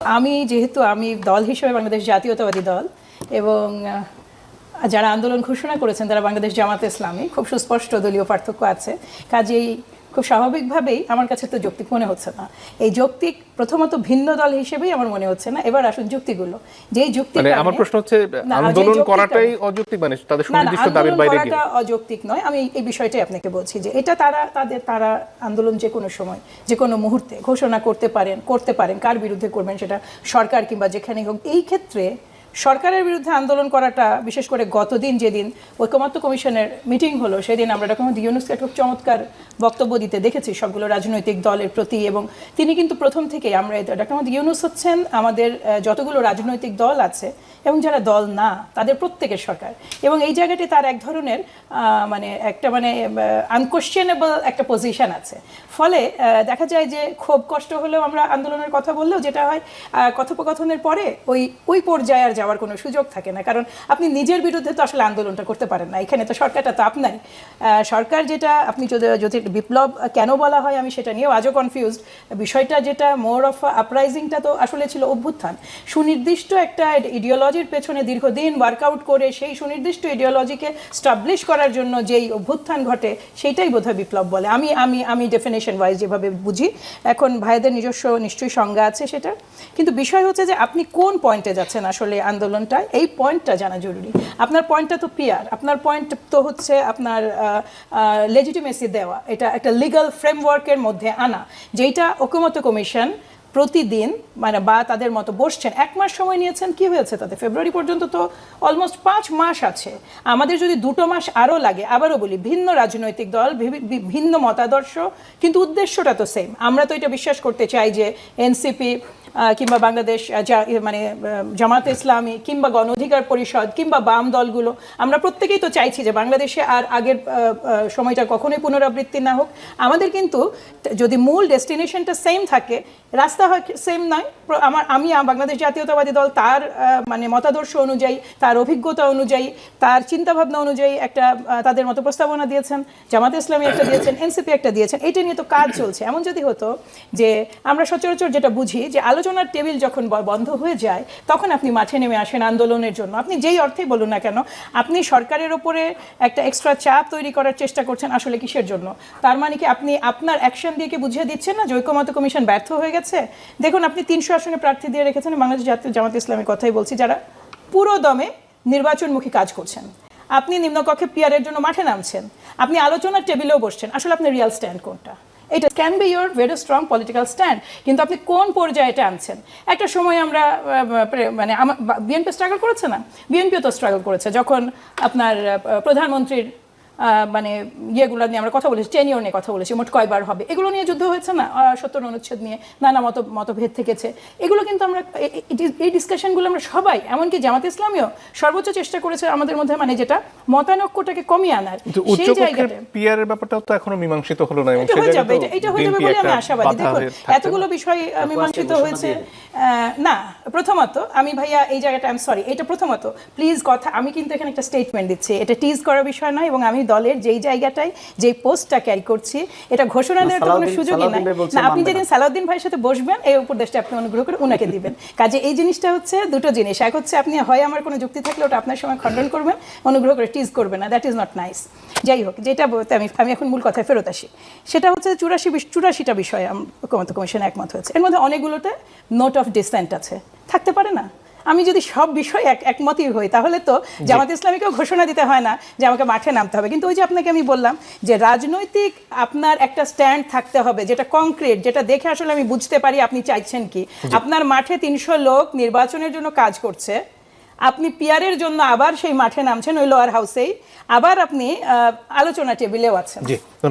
আমি যেহেতু দল হিসেবে বাংলাদেশ জাতীয়তাবাদী দল এবং যারা আন্দোলন ঘোষণা করেছেন তারা বাংলাদেশ জামাত ইসলামী, খুব সুস্পষ্ট দলীয় পার্থক্য আছে। কাজেই খুব স্বাভাবিকভাবেই আমার কাছে তো যৌক্তিক মনে হচ্ছে না। এই যৌক্তিক প্রথমত ভিন্ন দল হিসেবেই আমার মনে হচ্ছে না। এবার আসুন যুক্তিগুলো। যেই যুক্তি আমার প্রশ্ন হচ্ছে আন্দোলন করাটাই অযৌক্তিক, মানে তাদের সুনির্দিষ্ট দাবির বাইরে গিয়ে করাটা অযৌক্তিক নয়। আমি এই বিষয়টাই আপনাকে বলছি যে এটা তারা আন্দোলন যে কোনো সময় যে কোনো মুহূর্তে ঘোষণা করতে পারেন। কার বিরুদ্ধে করবেন সেটা সরকার কিংবা যেখানেই হোক। এই ক্ষেত্রে সরকারের বিরুদ্ধে আন্দোলন করাটা, বিশেষ করে গতদিন যেদিন ঐকমত্য কমিশনের মিটিং হলো সেদিন আমরা ডক্টর মোহাম্মদ ইউনূসকে খুব চমৎকার বক্তব্য দিতে দেখেছি সবগুলো রাজনৈতিক দলের প্রতি। এবং তিনি কিন্তু প্রথম থেকেই ডক্টর মোহাম্মদ ইউনূস হচ্ছেন আমাদের যতগুলো রাজনৈতিক দল আছে এবং যারা দল না তাদের প্রত্যেকের সরকার। এবং এই জায়গাটি তার এক ধরনের আনকোয়েশ্চেনেবল একটা পজিশন আছে। ফলে দেখা যায় যে খুব কষ্ট হলেও আমরা আন্দোলনের কথা বললেও যেটা হয় কথোপকথনের পরে ওই পর্যায়ে আর যাওয়ার কোনো সুযোগ থাকে না। কারণ আপনি নিজের বিরুদ্ধে তো আসলে আন্দোলনটা করতে পারেন না। এখানে তো সরকারটা তো আপনারই। সরকার যেটা আপনি যদি বিপ্লব কেন বলা হয় আমি সেটা নিয়েও আজও কনফিউজড। বিষয়টা যেটা মোর অফ আপরাইজিংটা তো আসলে ছিল অভ্যুত্থান। সুনির্দিষ্ট একটা ইডিওলজির পেছনে দীর্ঘদিন ওয়ার্কআউট করে সেই সুনির্দিষ্ট ইডিওলজিকে স্টাবলিশ করার জন্য যেই অভ্যুত্থান ঘটে সেইটাই বোধহয় বিপ্লব বলে। আমি ডেফিনেশন ওয়াইজ যেভাবে বুঝি। এখন ভাইদের নিজস্ব নিশ্চয়ই সংজ্ঞা আছে সেটা, কিন্তু বিষয় হচ্ছে যে আপনি কোন পয়েন্টে যাচ্ছেন আসলে আন্দোলনটা, এই পয়েন্টটা জানা জরুরি। আপনার পয়েন্টটা তো পিয়ার, আপনার পয়েন্ট তো হচ্ছে আপনার লেজিটিমেসি দেওয়া, এটা একটা লিগ্যাল ফ্রেমওয়ার্কের মধ্যে আনা, যেটা ঐকমত্য কমিশন প্রতিদিন বা তাদের মতো বসছেন। 1 মাস সময় নিয়েছেন। কি হয়েছে তাতে? ফেব্রুয়ারি পর্যন্ত তো অলমোস্ট 5 মাস আছে। আমাদের যদি 2 মাস আরও লাগে, আবারও বলি ভিন্ন রাজনৈতিক দল, ভিন্ন মতাদর্শ, কিন্তু উদ্দেশ্যটা তো সেম। আমরা তো এটা বিশ্বাস করতে চাই যে এনসিপি কিংবা বাংলাদেশ জামাত ইসলামী কিংবা গণ অধিকার পরিষদ কিংবা বাম দলগুলো, আমরা প্রত্যেকেই তো চাইছি যে বাংলাদেশে আর আগের সময়টা কখনোই পুনরাবৃত্তি না হোক। আমাদের কিন্তু যদি মূল ডেস্টিনেশনটা সেম থাকে, রাস্তা হয় সেম নয়। আমি বাংলাদেশ জাতীয়তাবাদী দল তার মতাদর্শ অনুযায়ী, তার অভিজ্ঞতা অনুযায়ী, তার চিন্তাভাবনা অনুযায়ী একটা তাদের মতো প্রস্তাবনা দিয়েছেন, জামাত ইসলামী একটা দিয়েছেন, এনসিপি একটা দিয়েছেন। এটা নিয়ে তো কাজ চলছে। এমন যদি হতো যে আমরা সচরাচর যেটা বুঝি যে আলোচনার টেবিল যখন বন্ধ হয়ে যায় তখন আপনি মাঠে নেমে আসেন আন্দোলনের জন্য। আপনি যেই অর্থেই বলুন না কেন, আপনি সরকারের ওপরে একটা এক্সট্রা চাপ তৈরি করার চেষ্টা করছেন। আসলে কিসের জন্য? তার মানে কি আপনি আপনার অ্যাকশন দিয়ে কি বুঝিয়ে দিচ্ছেন না যে ঐকমত্য কমিশন ব্যর্থ হয়ে গেছে? দেখুন, আপনি 300 আসনে প্রার্থী দিয়ে রেখেছেন। বাংলাদেশ জামাত ইসলামের কথাই বলছি, যারা পুরো দমে নির্বাচনমুখী কাজ করছেন। আপনি নিম্নকক্ষে পিয়ারের জন্য মাঠে নামছেন, আপনি আলোচনার টেবিলেও বসছেন। আসলে আপনার রিয়াল স্ট্যান্ড কোনটা? এটা can be your very strong political stand, কিন্তু আপনি কোন পর্যায়ে এটা আনছেন? একটা সময় আমরা বিএনপি স্ট্রাগল করেছে না? বিএনপিও তো স্ট্রাগল করেছে যখন আপনার প্রধানমন্ত্রীর ইয়েগুলো নিয়ে আমরা কথা বলেছি, টেনিওর নিয়ে কথা বলেছি, মোট কয়বার হবে, এগুলো নিয়ে যুদ্ধ হয়েছে না? 70 অনুচ্ছেদ নিয়ে নানা মতভেদ থেকেছে। এগুলো কিন্তু আমরা এই ডিসকাশনগুলো আমরা সবাই, এমনকি জামাত ইসলামীও সর্বোচ্চ চেষ্টা করেছে আমাদের মধ্যে যেটা মতানৈক্যটাকে কমিয়ে আনার। সেই জায়গাটা পিয়ারের ব্যাপারটাও তো এখনো মীমাংসিত হলো না। এটা হয়ে যাবে বলে আমি আশাবাদী। দেখুন, এতগুলো বিষয় মীমাংসিত হয়েছে না। প্রথমত আমি ভাইয়া এই জায়গাটা সরি, এটা প্রথমত প্লিজ কথা, আমি কিন্তু এখানে একটা স্টেটমেন্ট দিচ্ছি, এটা টিজ করার বিষয় নয়। এবং আমি দলের যেই জায়গাটায় যেই পোস্টটা ক্যারি করছি এটা ঘোষণা দেওয়ার কোনো সুযোগই নাই না। আপনি যেদিন সালাউদ্দিন ভাইয়ের সাথে বসবেন এই উপদেশটা আপনি অনুগ্রহ করে উনাকে দিবেন। কাজে এই জিনিসটা হচ্ছে দুটো জিনিস। এক হচ্ছে আপনি হয় আমার কোনো যুক্তি থাকলে ওটা আপনার সময় খণ্ডন করবেন, অনুগ্রহ করে টিজ করবেন না, দ্যাট ইজ নট নাইস। যাই হোক, যেটা বলতে আমি এখন মূল কথায় ফেরত আসি, সেটা হচ্ছে 84টা বিষয়ে ঐকমত্য কমিশন একমত হয়েছে। এর মধ্যে অনেকগুলোতে নোট অফ ডিসেন্ট আছে, থাকতে পারে না? আমি যদি সব বিষয়ে একমতই হই তাহলে তো জামাত ইসলামীকেও ঘোষণা দিতে হয় না যে আমাকে মাঠে নামতে হবে। কিন্তু ওই যে আপনাকে আমি বললাম যে রাজনৈতিক আপনার একটা স্ট্যান্ড থাকতে হবে, যেটা কংক্রিট, যেটা দেখে আসলে আমি বুঝতে পারি আপনি চাইছেন কি। আপনার মাঠে 300 লোক নির্বাচনের জন্য কাজ করছে, আপনি পিয়ারের জন্য আবার সেই মাঠে নামছেন ওই লোয়ার হাউসেই, আবার আপনি আলোচনা টেবিলেও আছেন।